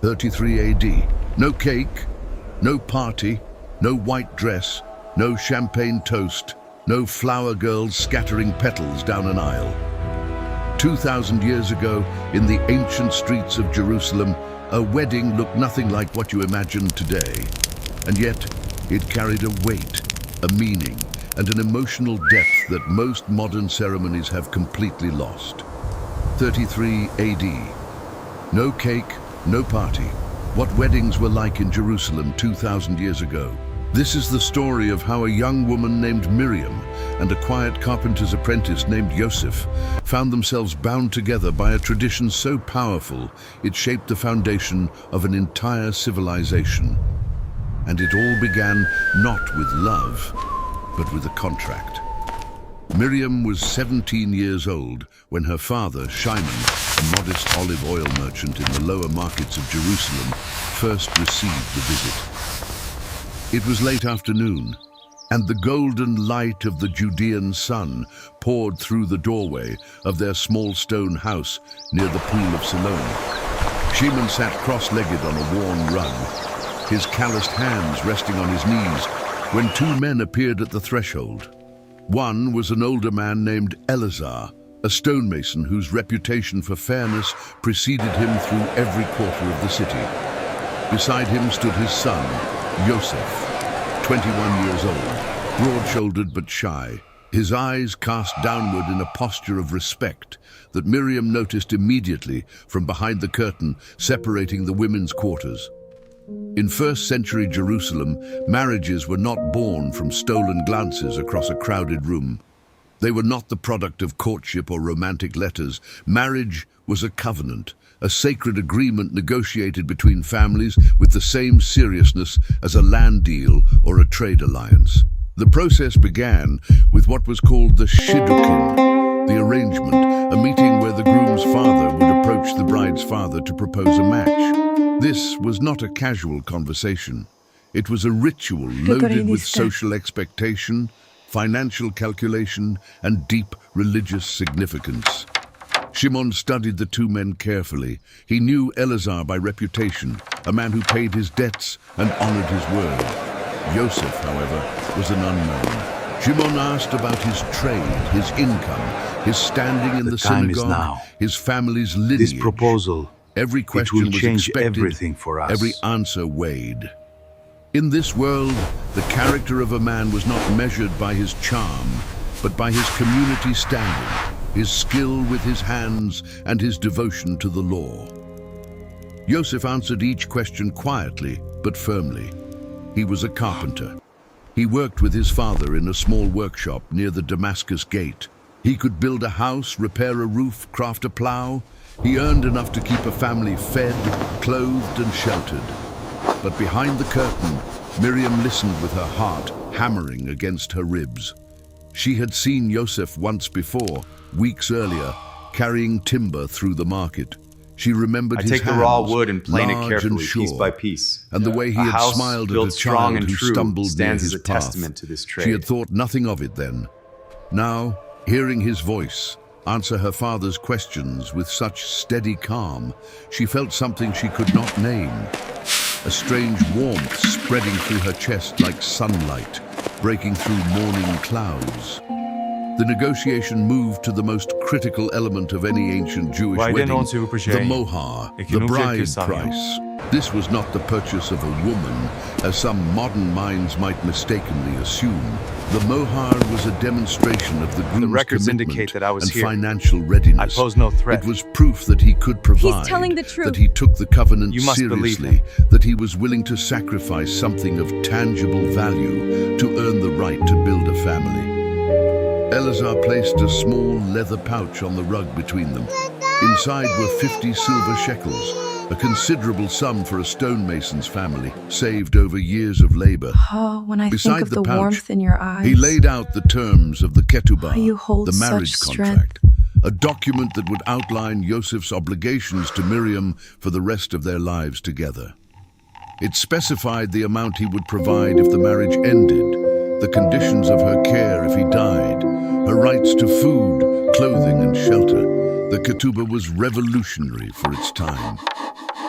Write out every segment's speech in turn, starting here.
33 AD. No cake, no party, no white dress, no champagne toast, no flower girls scattering petals down an aisle. 2,000 years ago, in the ancient streets of Jerusalem, a wedding looked nothing like what you imagine today. And yet, it carried a weight, a meaning, and an emotional depth that most modern ceremonies have completely lost. 33 AD. No cake, no party. What weddings were like in Jerusalem 2,000 years ago. This is the story of how a young woman named Miriam and a quiet carpenter's apprentice named Yosef found themselves bound together by a tradition so powerful it shaped the foundation of an entire civilization. And it all began not with love, but with a contract. Miriam was 17 years old when her father, Shimon, a modest olive oil merchant in the lower markets of Jerusalem, first received the visit. It was late afternoon, and the golden light of the Judean sun poured through the doorway of their small stone house near the pool of Siloam. Shimon sat cross-legged on a worn rug, his calloused hands resting on his knees, when two men appeared at the threshold. One was an older man named Eleazar, a stonemason whose reputation for fairness preceded him through every quarter of the city. Beside him stood his son, Yosef, 21 years old, broad-shouldered but shy, his eyes cast downward in a posture of respect that Miriam noticed immediately from behind the curtain separating the women's quarters. In first-century Jerusalem, marriages were not born from stolen glances across a crowded room. They were not the product of courtship or romantic letters. Marriage was a covenant, a sacred agreement negotiated between families with the same seriousness as a land deal or a trade alliance. The process began with what was called the shidukin, the arrangement, a meeting where the groom's father would approach the bride's father to propose a match. This was not a casual conversation. It was a ritual loaded with social expectation, financial calculation, and deep religious significance. Shimon studied the two men carefully. He knew Eleazar by reputation, a man who paid his debts and honored his word. Yosef, however, was an unknown. Shimon asked about his trade, his income, his standing in the synagogue, his family's lineage. This proposal, every question was expected, everything for us. Every answer weighed. In this world, the character of a man was not measured by his charm, but by his community standing, his skill with his hands, and his devotion to the law. Yosef answered each question quietly, but firmly. He was a carpenter. He worked with his father in a small workshop near the Damascus Gate. He could build a house, repair a roof, craft a plow. He earned enough to keep a family fed, clothed, and sheltered. But behind the curtain, Miriam listened with her heart hammering against her ribs. She had seen Yosef once before, weeks earlier, carrying timber through the market. She remembered his hands, the raw wood and plane it large carefully, and sure, piece by piece. and the way he had smiled at a child who stumbled near his path. Testament to this trade. She had thought nothing of it then. Now, hearing his voice answer her father's questions with such steady calm, she felt something she could not name. A strange warmth spreading through her chest like sunlight, breaking through morning clouds. The negotiation moved to the most critical element of any ancient Jewish wedding, the mohar, the bride price. This was not the purchase of a woman, as some modern minds might mistakenly assume. The mohar was a demonstration of the groom's commitment and financial readiness. I pose no threat. It was proof that he could provide, He's telling the truth. that he took the covenant You must believe seriously, him. that he was willing to sacrifice something of tangible value to earn the right to build a family. Eleazar placed a small leather pouch on the rug between them. Inside were 50 silver shekels, a considerable sum for a stonemason's family, saved over years of labor. Oh, when I Beside think of the the pouch, warmth in your eyes. He laid out the terms of the ketubah, You hold the marriage such contract, a document that would outline Yosef's obligations to Miriam for the rest of their lives together. It specified the amount he would provide if the marriage ended, the conditions of her care if he died, her rights to food, clothing, and shelter. The ketubah was revolutionary for its time.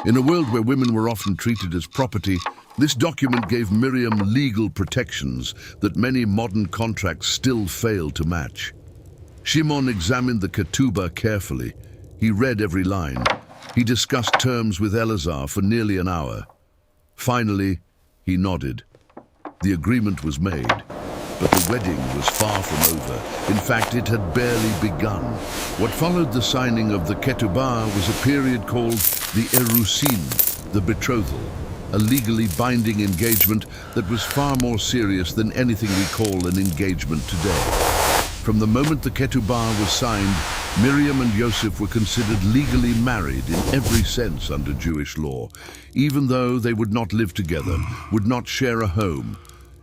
In a world where women were often treated as property, this document gave Miriam legal protections that many modern contracts still fail to match. Shimon examined the ketubah carefully. He read every line. He discussed terms with Eleazar for nearly an hour. Finally, he nodded. The agreement was made, but the wedding was far from over. In fact, it had barely begun. What followed the signing of the ketubah was a period called the erusin, the betrothal, a legally binding engagement that was far more serious than anything we call an engagement today. From the moment the ketubah was signed, Miriam and Yosef were considered legally married in every sense under Jewish law, even though they would not live together, would not share a home,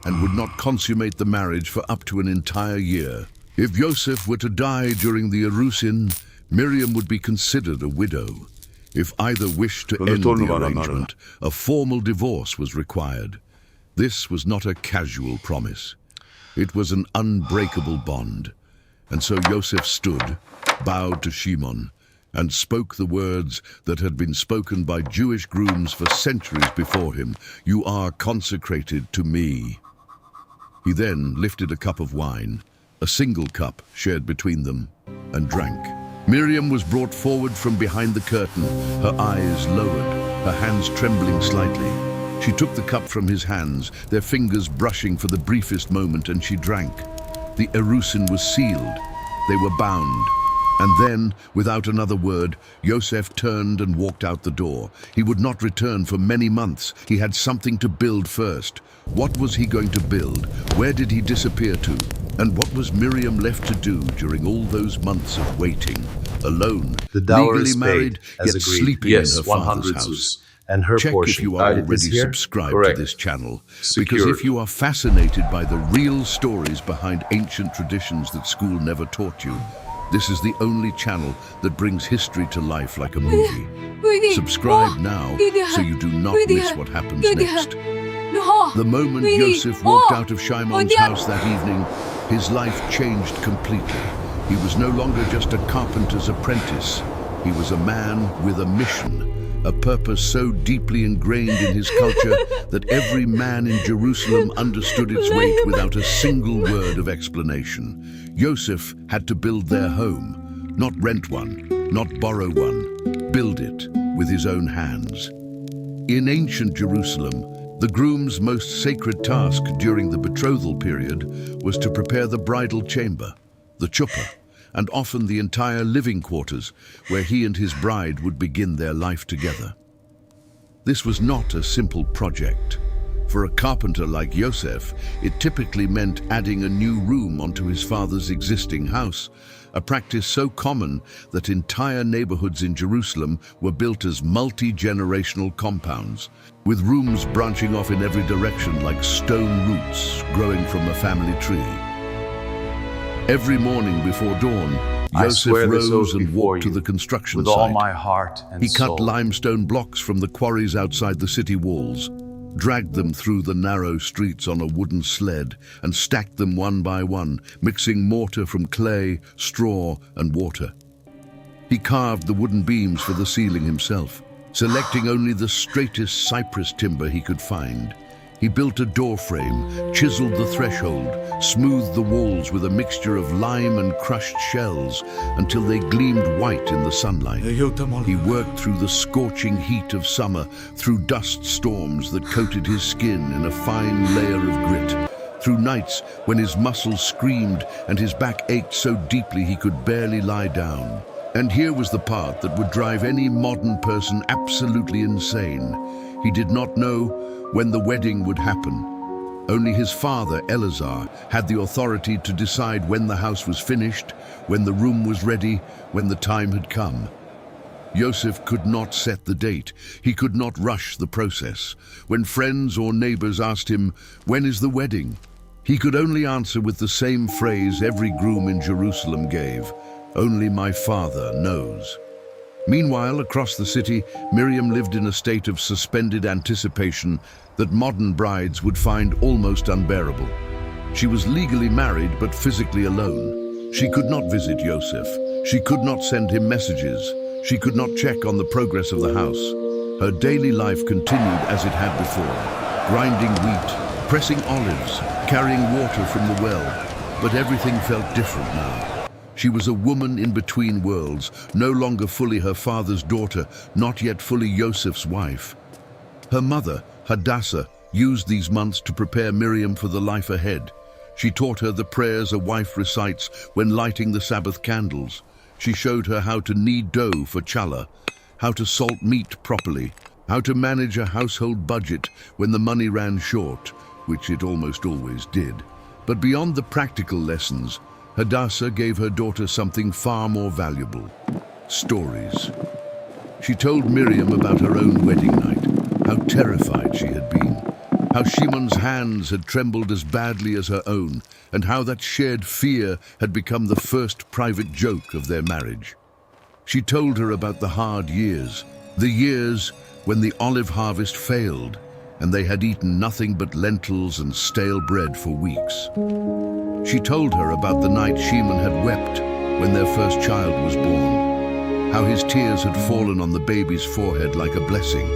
and would not consummate the marriage for up to an entire year. If Yosef were to die during the erusin, Miriam would be considered a widow. If either wished to end the arrangement, a formal divorce was required. This was not a casual promise. It was an unbreakable bond. And so Yosef stood, bowed to Shimon, and spoke the words that had been spoken by Jewish grooms for centuries before him. "You are consecrated to me." He then lifted a cup of wine, a single cup shared between them, and drank. Miriam was brought forward from behind the curtain, her eyes lowered, her hands trembling slightly. She took the cup from his hands, their fingers brushing for the briefest moment, and she drank. The erusin was sealed. They were bound. And then, without another word, Yosef turned and walked out the door. He would not return for many months. He had something to build first. What was he going to build? Where did he disappear to? And what was Miriam left to do during all those months of waiting? Alone, The dower legally is married, paid, as yet agreed. sleeping Yes, in her 100 father's house. zuz. And her Check portion. if you are It is already here? subscribed Correct. to this channel, because Secured. if you are fascinated by the real stories behind ancient traditions that school never taught you, this is the only channel that brings history to life like a movie. Subscribe now so you do not miss what happens next. The moment Yosef walked out of Shimon's house that evening, his life changed completely. He was no longer just a carpenter's apprentice. He was a man with a mission, a purpose so deeply ingrained in his culture that every man in Jerusalem understood its weight without a single word of explanation. Yosef had to build their home, not rent one, not borrow one, build it with his own hands. In ancient Jerusalem, the groom's most sacred task during the betrothal period was to prepare the bridal chamber, the chuppah, and often the entire living quarters where he and his bride would begin their life together. This was not a simple project. For a carpenter like Yosef, it typically meant adding a new room onto his father's existing house, a practice so common that entire neighborhoods in Jerusalem were built as multi-generational compounds, with rooms branching off in every direction like stone roots growing from a family tree. Every morning before dawn, I Yosef swear this rose oath and before walked to you the construction with all site. my heart and He cut soul. limestone blocks from the quarries outside the city walls, dragged them through the narrow streets on a wooden sled, and stacked them one by one, mixing mortar from clay, straw, and water. He carved the wooden beams for the ceiling himself, selecting only the straightest cypress timber he could find. He built a door frame, chiseled the threshold, smoothed the walls with a mixture of lime and crushed shells until they gleamed white in the sunlight. He worked through the scorching heat of summer, through dust storms that coated his skin in a fine layer of grit, through nights when his muscles screamed and his back ached so deeply he could barely lie down. And here was the part that would drive any modern person absolutely insane. He did not know when the wedding would happen. Only his father, Eleazar, had the authority to decide when the house was finished, when the room was ready, when the time had come. Yosef could not set the date. He could not rush the process. When friends or neighbors asked him, "When is the wedding?" he could only answer with the same phrase every groom in Jerusalem gave, "Only my father knows." Meanwhile, across the city, Miriam lived in a state of suspended anticipation that modern brides would find almost unbearable. She was legally married but physically alone. She could not visit Yosef. She could not send him messages. She could not check on the progress of the house. Her daily life continued as it had before, grinding wheat, pressing olives, carrying water from the well. But everything felt different now. She was a woman in between worlds, no longer fully her father's daughter, not yet fully Yosef's wife. Her mother, Hadassah, used these months to prepare Miriam for the life ahead. She taught her the prayers a wife recites when lighting the Sabbath candles. She showed her how to knead dough for challah, how to salt meat properly, how to manage a household budget when the money ran short, which it almost always did. But beyond the practical lessons, Hadassah gave her daughter something far more valuable: stories. She told Miriam about her own wedding night, how terrified she had been, how Shimon's hands had trembled as badly as her own, and how that shared fear had become the first private joke of their marriage. She told her about the hard years, the years when the olive harvest failed, and they had eaten nothing but lentils and stale bread for weeks. She told her about the night Shimon had wept when their first child was born, how his tears had fallen on the baby's forehead like a blessing.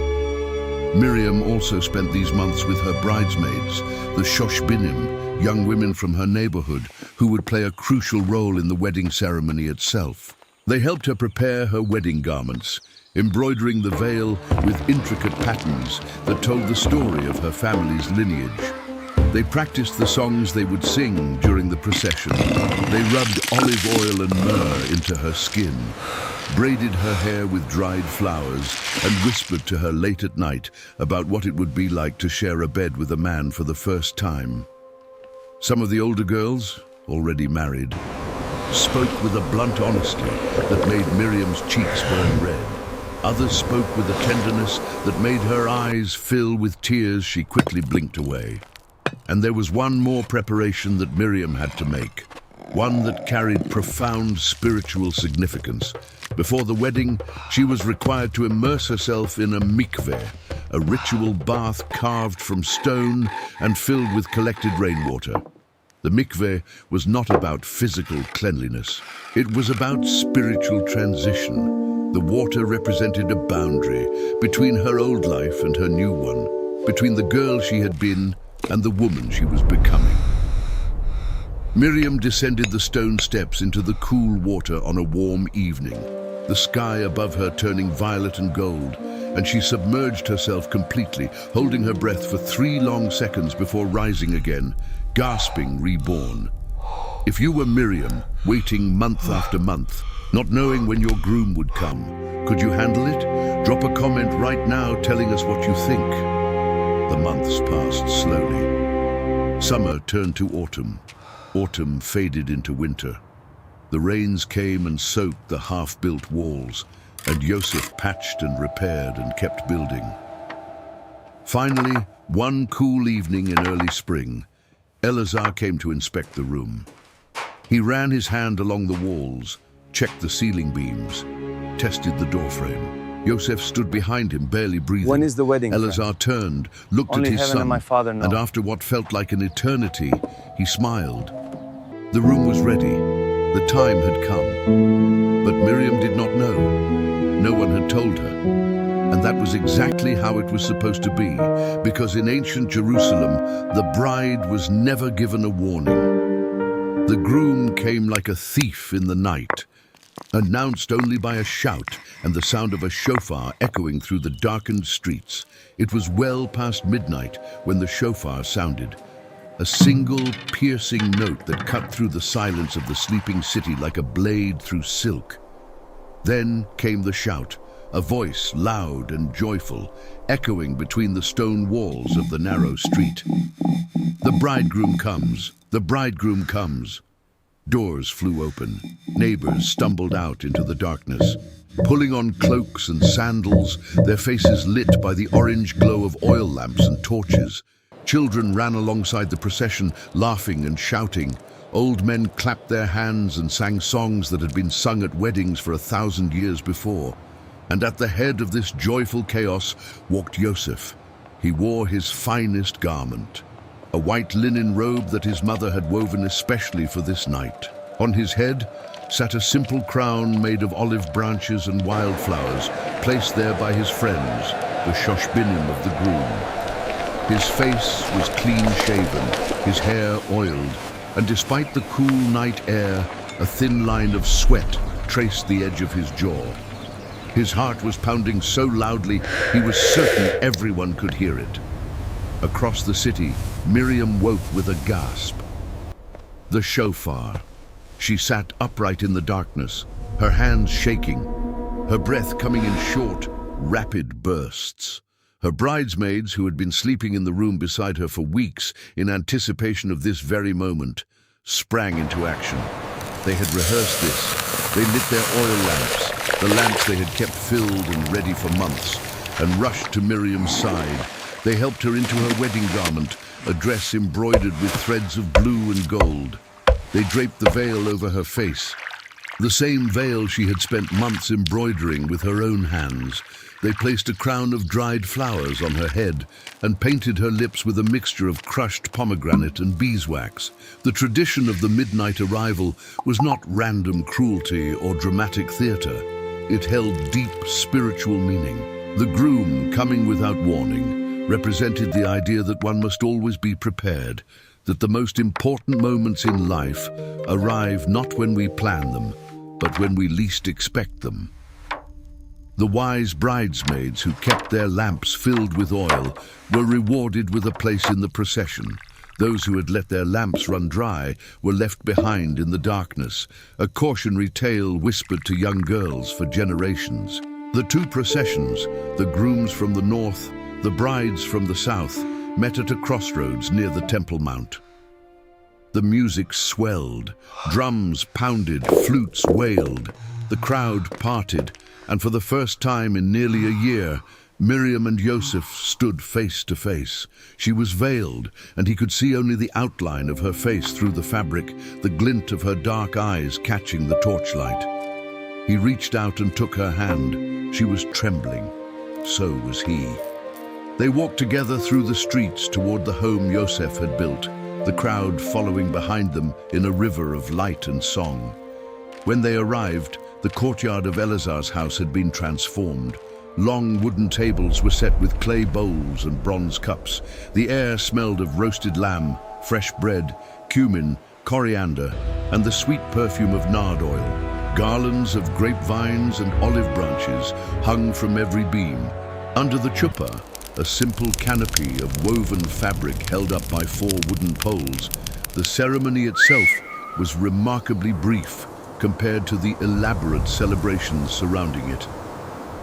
Miriam also spent these months with her bridesmaids, the shoshbinim, young women from her neighborhood who would play a crucial role in the wedding ceremony itself. They helped her prepare her wedding garments, embroidering the veil with intricate patterns that told the story of her family's lineage. They practiced the songs they would sing during the procession. They rubbed olive oil and myrrh into her skin, braided her hair with dried flowers, and whispered to her late at night about what it would be like to share a bed with a man for the first time. Some of the older girls, already married, spoke with a blunt honesty that made Miriam's cheeks burn red. Others spoke with a tenderness that made her eyes fill with tears she quickly blinked away. And there was one more preparation that Miriam had to make, one that carried profound spiritual significance. Before the wedding, she was required to immerse herself in a mikveh, a ritual bath carved from stone and filled with collected rainwater. The mikveh was not about physical cleanliness. It was about spiritual transition. The water represented a boundary between her old life and her new one, between the girl she had been and the woman she was becoming. Miriam descended the stone steps into the cool water on a warm evening, the sky above her turning violet and gold, and she submerged herself completely, holding her breath for 3 long seconds before rising again, gasping reborn. If you were Miriam, waiting month after month, not knowing when your groom would come, could you handle it? Drop a comment right now telling us what you think. The months passed slowly. Summer turned to autumn. Autumn faded into winter. The rains came and soaked the half-built walls, and Yosef patched and repaired and kept building. Finally, one cool evening in early spring, Eleazar came to inspect the room. He ran his hand along the walls, checked the ceiling beams, tested the doorframe. Yosef stood behind him, barely breathing. When is the wedding? Eleazar turned, looked Only at his heaven son, and my father know. and after what felt like an eternity, he smiled. The room was ready. The time had come. But Miriam did not know. No one had told her. And that was exactly how it was supposed to be, because in ancient Jerusalem, the bride was never given a warning. The groom came like a thief in the night, announced only by a shout and the sound of a shofar echoing through the darkened streets. It was well past midnight when the shofar sounded, a single piercing note that cut through the silence of the sleeping city like a blade through silk. Then came the shout, a voice loud and joyful, echoing between the stone walls of the narrow street. The bridegroom comes, the bridegroom comes. Doors flew open. Neighbors stumbled out into the darkness, pulling on cloaks and sandals, their faces lit by the orange glow of oil lamps and torches. Children ran alongside the procession, laughing and shouting. Old men clapped their hands and sang songs that had been sung at weddings for 1,000 years before. And at the head of this joyful chaos walked Yosef. He wore his finest garment, a white linen robe that his mother had woven especially for this night. On his head sat a simple crown made of olive branches and wildflowers, placed there by his friends, the shoshbinim of the groom. His face was clean-shaven, his hair oiled, and despite the cool night air, a thin line of sweat traced the edge of his jaw. His heart was pounding so loudly, he was certain everyone could hear it. Across the city, Miriam woke with a gasp. The shofar. She sat upright in the darkness, her hands shaking, her breath coming in short, rapid bursts. Her bridesmaids, who had been sleeping in the room beside her for weeks in anticipation of this very moment, sprang into action. They had rehearsed this. They lit their oil lamps, the lamps they had kept filled and ready for months, and rushed to Miriam's side. They helped her into her wedding garment, a dress embroidered with threads of blue and gold. They draped the veil over her face, the same veil she had spent months embroidering with her own hands. They placed a crown of dried flowers on her head and painted her lips with a mixture of crushed pomegranate and beeswax. The tradition of the midnight arrival was not random cruelty or dramatic theater. It held deep spiritual meaning. The groom, coming without warning, represented the idea that one must always be prepared, that the most important moments in life arrive not when we plan them, but when we least expect them. The wise bridesmaids who kept their lamps filled with oil were rewarded with a place in the procession. Those who had let their lamps run dry were left behind in the darkness, a cautionary tale whispered to young girls for generations. The two processions, the grooms from the north, the brides from the south, met at a crossroads near the Temple Mount. The music swelled, drums pounded, flutes wailed. The crowd parted, and for the first time in nearly a year, Miriam and Yosef stood face to face. She was veiled, and he could see only the outline of her face through the fabric, the glint of her dark eyes catching the torchlight. He reached out and took her hand. She was trembling. So was he. They walked together through the streets toward the home Yosef had built, the crowd following behind them in a river of light and song. When they arrived, the courtyard of Eleazar's house had been transformed. Long wooden tables were set with clay bowls and bronze cups. The air smelled of roasted lamb, fresh bread, cumin, coriander, and the sweet perfume of nard oil. Garlands of grapevines and olive branches hung from every beam. Under the chuppah, a simple canopy of woven fabric held up by 4 wooden poles, the ceremony itself was remarkably brief compared to the elaborate celebrations surrounding it.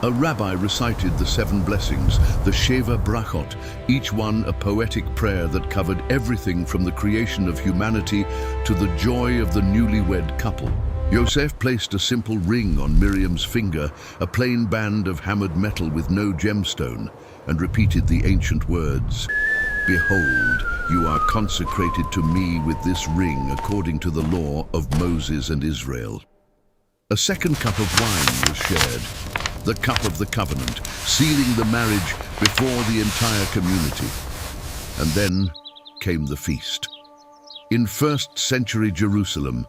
A rabbi recited the 7 blessings, the Sheva Brachot, each one a poetic prayer that covered everything from the creation of humanity to the joy of the newlywed couple. Yosef placed a simple ring on Miriam's finger, a plain band of hammered metal with no gemstone, and repeated the ancient words, "Behold, you are consecrated to me with this ring according to the law of Moses and Israel." A second cup of wine was shared, the cup of the covenant, sealing the marriage before the entire community. And then came the feast. In 1st century Jerusalem,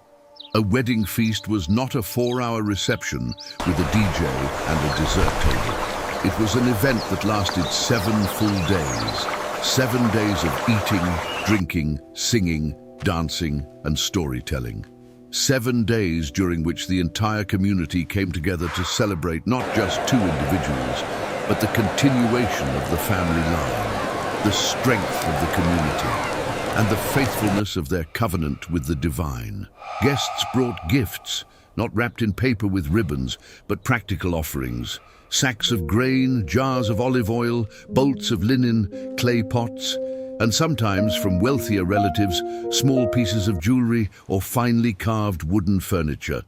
a wedding feast was not a 4-hour reception with a DJ and a dessert table. It was an event that lasted 7 full days. 7 days of eating, drinking, singing, dancing, and storytelling. 7 days during which the entire community came together to celebrate not just 2 individuals, but the continuation of the family line, the strength of the community, and the faithfulness of their covenant with the divine. Guests brought gifts, not wrapped in paper with ribbons, but practical offerings. Sacks of grain, jars of olive oil, bolts of linen, clay pots, and sometimes from wealthier relatives, small pieces of jewelry or finely carved wooden furniture.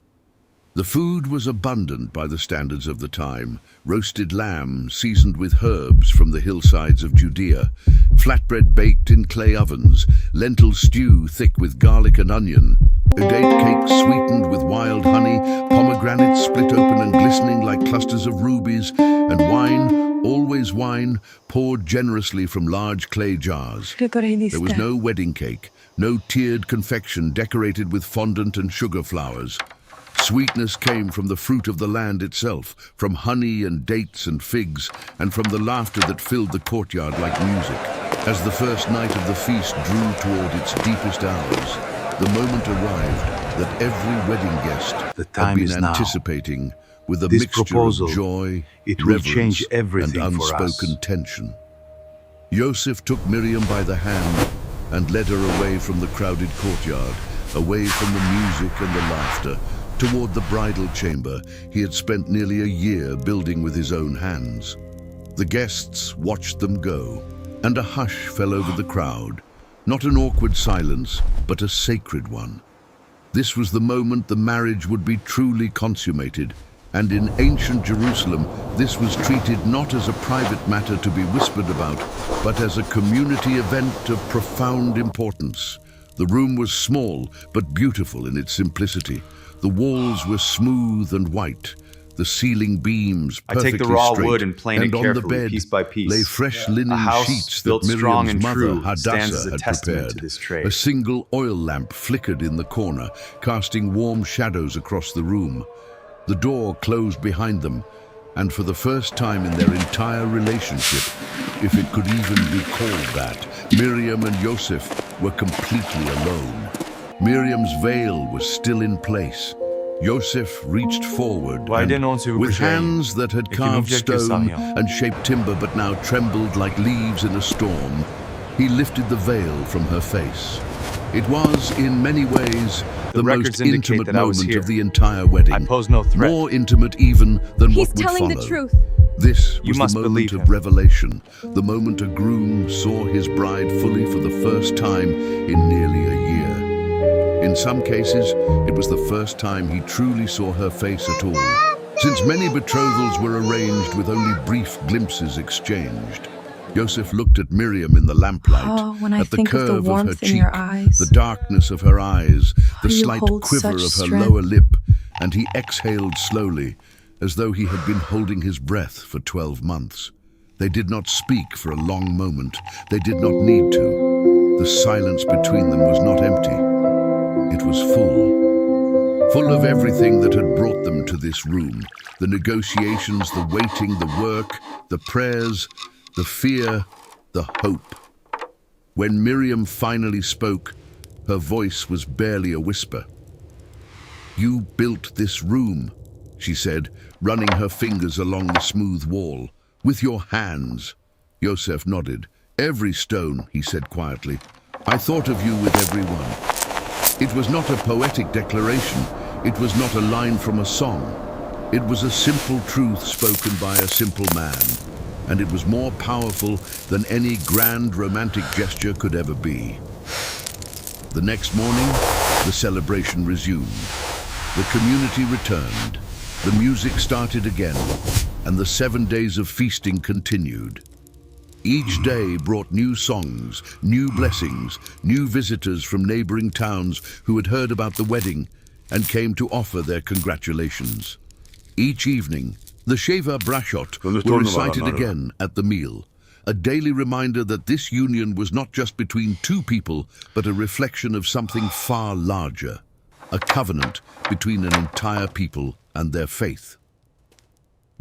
The food was abundant by the standards of the time. Roasted lamb seasoned with herbs from the hillsides of Judea, flatbread baked in clay ovens, lentil stew thick with garlic and onion, a date cake sweetened with wild honey, pomegranates split open and glistening like clusters of rubies, and wine, always wine, poured generously from large clay jars. There was no wedding cake, no tiered confection decorated with fondant and sugar flowers. Sweetness came from the fruit of the land itself, from honey and dates and figs, and from the laughter that filled the courtyard like music. As the first night of the feast drew toward its deepest hours, the moment arrived that every wedding guest had been anticipating with a mixture of joy, reverence, and unspoken tension. Joseph took Miriam by the hand and led her away from the crowded courtyard, away from the music and the laughter, toward the bridal chamber he had spent nearly a year building with his own hands. The guests watched them go, and a hush fell over the crowd, not an awkward silence, but a sacred one. This was the moment the marriage would be truly consummated, and in ancient Jerusalem, this was treated not as a private matter to be whispered about, but as a community event of profound importance. The room was small, but beautiful in its simplicity. The walls were smooth and white, the ceiling beams perfectly I take the raw straight, wood and plane it on carefully, the bed piece by piece. lay fresh linen A house sheets that built strong Miriam's and mother, true stands Hadassah, as a had testament prepared. to this trade. A single oil lamp flickered in the corner, casting warm shadows across the room. The door closed behind them, and for the first time in their entire relationship, if it could even be called that, Miriam and Joseph were completely alone. Miriam's veil was still in place. Joseph reached forward and, with hands that had carved stone and shaped timber but now trembled like leaves in a storm, he lifted the veil from her face. It was, in many ways, the most intimate moment of the entire wedding. I pose no threat. More intimate even than what would follow. He's telling the truth. This You was must the moment believe of him. revelation, the moment a groom saw his bride fully for the first time in nearly a year. In some cases, it was the first time he truly saw her face at all, since many betrothals were arranged with only brief glimpses exchanged. Joseph looked at Miriam in the lamplight, Oh, when I at the think of the curve of her warmth in cheek, your eyes. the darkness of her eyes, the You slight hold quiver such of her strength. lower lip, and he exhaled slowly, as though he had been holding his breath for 12 months. They did not speak for a long moment. They did not need to. The silence between them was not empty. It was full of everything that had brought them to this room. The negotiations, the waiting, the work, the prayers, the fear, the hope. When Miriam finally spoke, her voice was barely a whisper. "You built this room," she said, running her fingers along the smooth wall. "With your hands." Joseph nodded. "Every stone," he said quietly. "I thought of you with every one." It was not a poetic declaration. It was not a line from a song. It was a simple truth spoken by a simple man, and it was more powerful than any grand romantic gesture could ever be. The next morning, the celebration resumed. The community returned. The music started again, and the 7 days of feasting continued. Each day brought new songs, new blessings, new visitors from neighboring towns who had heard about the wedding and came to offer their congratulations. Each evening, the Sheva Brashot were recited again at the meal, a daily reminder that this union was not just between two people, but a reflection of something far larger, a covenant between an entire people and their faith.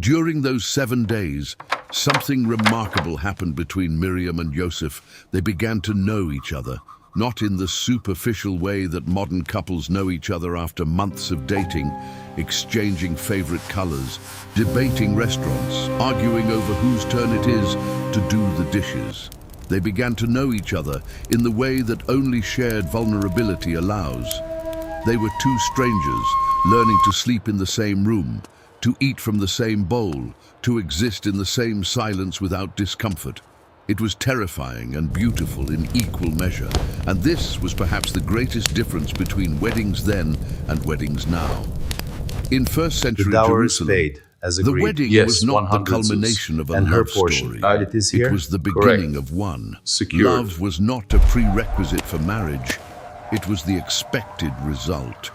During those 7 days, something remarkable happened between Miriam and Joseph. They began to know each other, not in the superficial way that modern couples know each other after months of dating, exchanging favorite colors, debating restaurants, arguing over whose turn it is to do the dishes. They began to know each other in the way that only shared vulnerability allows. They were two strangers, learning to sleep in the same room, to eat from the same bowl, to exist in the same silence without discomfort. It was terrifying and beautiful in equal measure, and this was perhaps the greatest difference between weddings then and weddings now. In first century Jerusalem, the wedding was not the culmination of a love story. It was the beginning of one. Love was not a prerequisite for marriage. It was the expected result.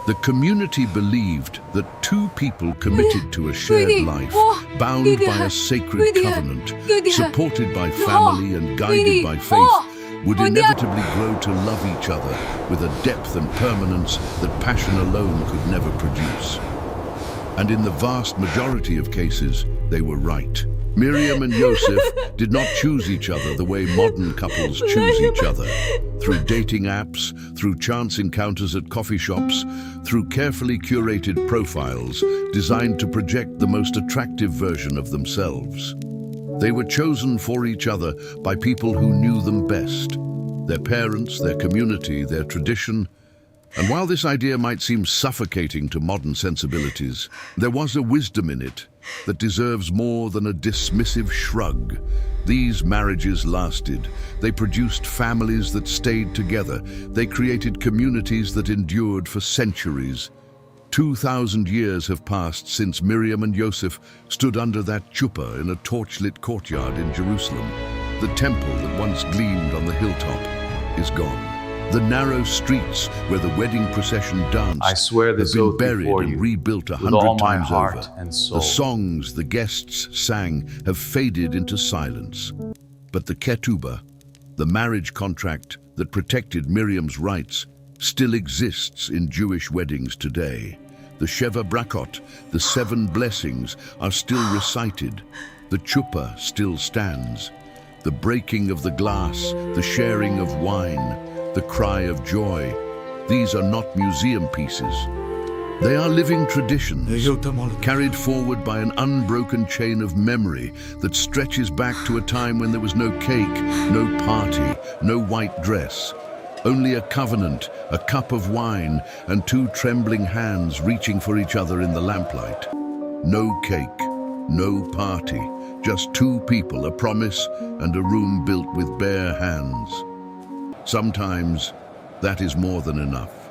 The community believed that two people committed to a shared life, bound by a sacred covenant, supported by family and guided by faith, would inevitably grow to love each other with a depth and permanence that passion alone could never produce. And in the vast majority of cases, they were right. Miriam and Yosef did not choose each other the way modern couples choose each other. Through dating apps, through chance encounters at coffee shops, through carefully curated profiles designed to project the most attractive version of themselves. They were chosen for each other by people who knew them best, their parents, their community, their tradition. And while this idea might seem suffocating to modern sensibilities, there was a wisdom in it that deserves more than a dismissive shrug. These marriages lasted. They produced families that stayed together. They created communities that endured for centuries. 2,000 years have passed since Miriam and Yosef stood under that chuppah in a torchlit courtyard in Jerusalem. The temple that once gleamed on the hilltop is gone. The narrow streets where the wedding procession danced I swear this have been oath buried before and you, rebuilt with all 100 my times heart over. and soul. The songs the guests sang have faded into silence. But the ketubah, the marriage contract that protected Miriam's rights, still exists in Jewish weddings today. The Sheva Brakot, the 7 blessings, are still recited. The chuppah still stands. The breaking of the glass, the sharing of wine, the cry of joy. These are not museum pieces. They are living traditions, carried forward by an unbroken chain of memory that stretches back to a time when there was no cake, no party, no white dress. Only a covenant, a cup of wine, and 2 trembling hands reaching for each other in the lamplight. No cake, no party, just 2 people, a promise, and a room built with bare hands. Sometimes that is more than enough.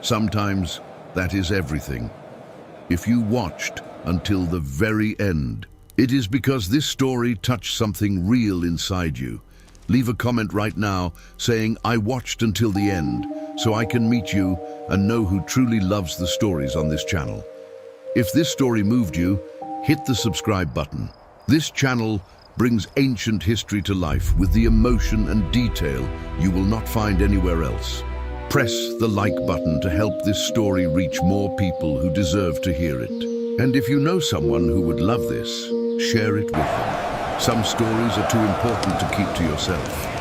Sometimes that is everything. If you watched until the very end, it is because this story touched something real inside you. Leave a comment right now saying, "I watched until the end," so I can meet you and know who truly loves the stories on this channel. If this story moved you, hit the subscribe button. This channel brings ancient history to life with the emotion and detail you will not find anywhere else. Press the like button to help this story reach more people who deserve to hear it. And if you know someone who would love this, share it with them. Some stories are too important to keep to yourself.